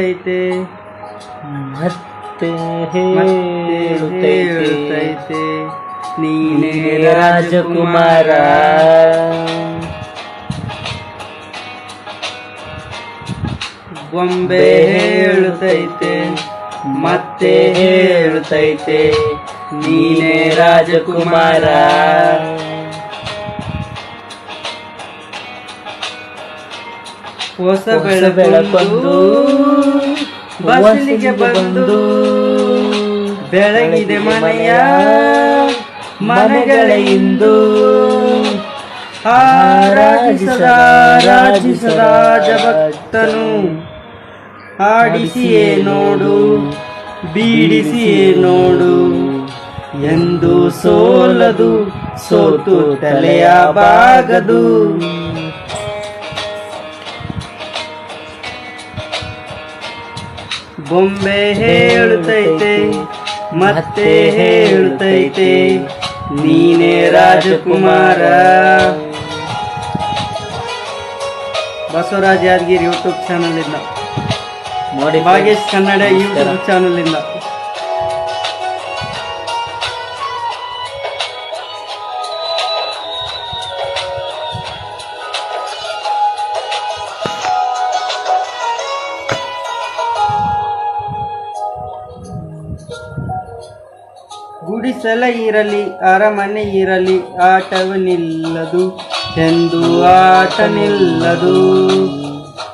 ಹೇಳುತ್ತೈತೆ ಮತ್ತೆ ಹೇಳುತ್ತೈತೆ ನೀನೇ ರಾಜಕುಮಾರ. ಗೊಂಬೆ ಹೇಳುತ್ತೈತೆ ಮತ್ತೆ ಹೇಳುತ್ತೈತೆ ನೀನೇ ರಾಜಕುಮಾರ. ಹೊಸ ಬೆಳಕೊಂದು ಬಸಲಿಗೆ ಬಂದು ಬೆಳಗಿದೆ ಮನೆಯ ಮನೆಗಳೇ ಇಂದು. ರಾಜಿಸದ ಭಕ್ತನು ಆಡಿಸಿಯೇ ನೋಡು ಬೀಡಿಸಿಯೇ ನೋಡು ಎಂದು ಸೋಲದು ಸೋತು ತಲೆಯ ಬಾಗದು. ಬೊಂಬೆ ಹೇಳುತ್ತೈತೆ ಮತ್ತೆ ಹೇಳುತ್ತೈತೆ ನೀನೇ ರಾಜಕುಮಾರ. ಬಸವರಾಜ್ ಯಾದಗಿರಿ ಯೂಟ್ಯೂಬ್ ಚಾನಲ್ ಇಂದ, ಭಾಗೇಶ್ ಕನ್ನಡ ಯೂಟ್ಯೂಬ್ ಚಾನಲ್ ಇಂದ. ಗುಡಿಸಲ ಇರಲಿ ಅರಮನೆ ಇರಲಿ ಆಟವು ನಿಲ್ಲದು ಎಂದು ಆಟ ನಿಲ್ಲದು.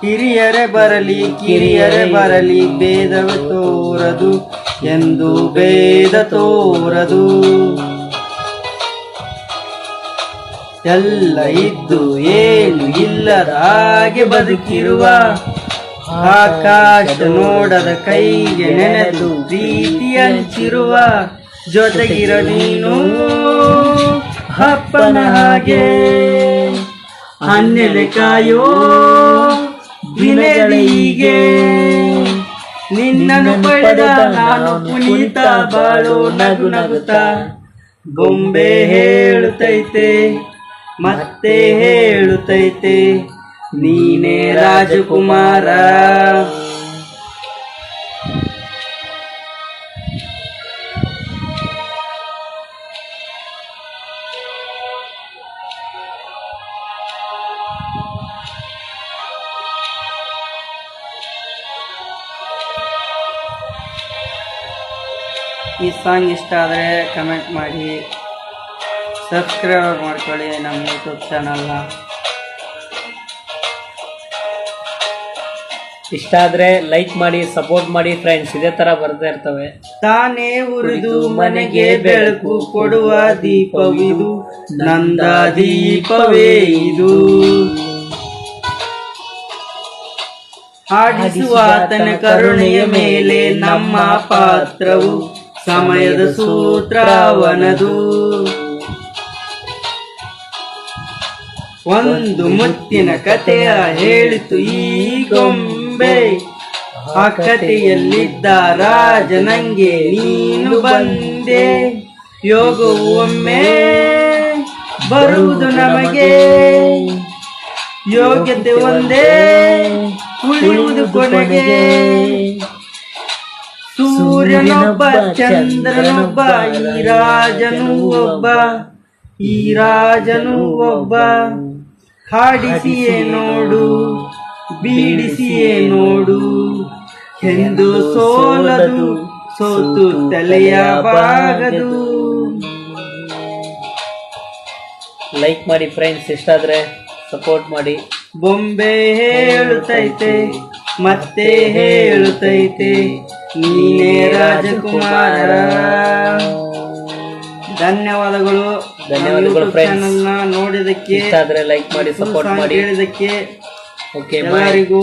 ಹಿರಿಯರೇ ಬರಲಿ ಕಿರಿಯರೇ ಬರಲಿ ಭೇದವ ತೋರದು ಎಂದು ಭೇದ ತೋರದು. ಎಲ್ಲ ಇದ್ದು ಏನು ಇಲ್ಲದ ಹಾಗೆ ಬದುಕಿರುವ ಆಕಾಶ ನೋಡದ ಕೈಗೆ ನೆನೆದು ಪ್ರೀತಿ ಹಂಚಿರುವ ಜೊತೆಗಿರ ನೀನು ಅಪ್ಪನ ಹಾಗೆ ಅನ್ನೆಲೆ ಕಾಯೋ ದಿನಗಳಿಗೆ. ನಿನ್ನನ್ನು ಪಡೆದ ನಾನು ಪುನೀತ ಬಾಳೋ ನಗು ನಗುತ್ತಾ. ಗೊಂಬೆ ಹೇಳುತ್ತೈತೆ ಮತ್ತೆ ಹೇಳುತ್ತೈತೆ ನೀನೇ ರಾಜಕುಮಾರ. ಈ ಸಾಂಗ್ ಇಷ್ಟ ಆದರೆ ಕಮೆಂಟ್ ಮಾಡಿ, ಸಬ್ಸ್ಕ್ರೈಬ್ ಮಾಡ್ಕೊಳ್ಳಿ ನಮ್ಮ ಯೂಟ್ಯೂಬ್ ಚಾನಲ್ನ. ಇಷ್ಟ ಆದರೆ ಲೈಕ್ ಮಾಡಿ, ಸಪೋರ್ಟ್ ಮಾಡಿ ಫ್ರೆಂಡ್ಸ್. ಇದೇ ಥರ ಬರ್ತಾ ಇರ್ತವೆ. ತಾನೇ ಉರಿದು ಮನೆಗೆ ಬೆಳಕು ಕೊಡುವ ದೀಪವಿದು, ನಂದ ದೀಪವೇ ಇದು. ಆಡಿಸುವ ಆತನ ಕರುಣೆಯ ಮೇಲೆ ನಮ್ಮ ಪಾತ್ರವು, ಸಮಯದ ಸೂತ್ರವನದು. ಒಂದು ಮುತ್ತಿನ ಕಥೆಯ ಹೇಳಿತು ಈ ಗೊಂಬೆ, ಆ ಕಥೆಯಲ್ಲಿದ್ದ ರಾಜನಂಗೆ ನೀನು ಬಂದೆ. ಯೋಗವು ಒಮ್ಮೆ ಬರುವುದು ನಮಗೆ, ಯೋಗ್ಯತೆ ಒಂದೇ ಉಳಿಯುವುದು ಕೊನೆಗೆ. ಸೂರ್ಯನೊಬ್ಬ ಚಂದ್ರನೊಬ್ಬ ಈ ರಾಜನು ಒಬ್ಬ, ಈ ರಾಜನು ಒಬ್ಬ. ಹಾಡಿಸಿಯೇ ನೋಡು ಬೀಡಿಸಿಯೇ ನೋಡು ಎಂದು ಸೋಲದು ಸೋತು ತಲೆಯ ಬಾಗದು. ಲೈಕ್ ಮಾಡಿ ಫ್ರೆಂಡ್ಸ್, ಇಷ್ಟ ಆದರೆ ಸಪೋರ್ಟ್ ಮಾಡಿ. ಬೊಂಬೆ ಹೇಳುತ್ತೈತೆ ಮತ್ತೆ ಹೇಳುತ್ತೈತೆ ನೀನೇ ರಾಜಕುಮಾರ. ಧನ್ಯವಾದಗಳು ಫ್ರೆಂಡ್ಸ್. ನೋಡಿದಕ್ಕೆ, ಇಷ್ಟ ಆದರೆ ಲೈಕ್ ಮಾಡಿ, ಸಪೋರ್ಟ್ ಮಾಡಿ. ಹೇಳಿದಕ್ಕೆ ಓಕೆ, ಎಲ್ಲರಿಗೂ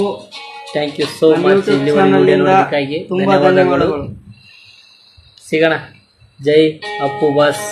ಥ್ಯಾಂಕ್ ಯು ಸೋ ಮಚ್. ತುಂಬಾ ಧನ್ಯವಾದಗಳು. ಸಿಗೋಣ. ಜೈ ಅಪ್ಪು ಬಾಸ್.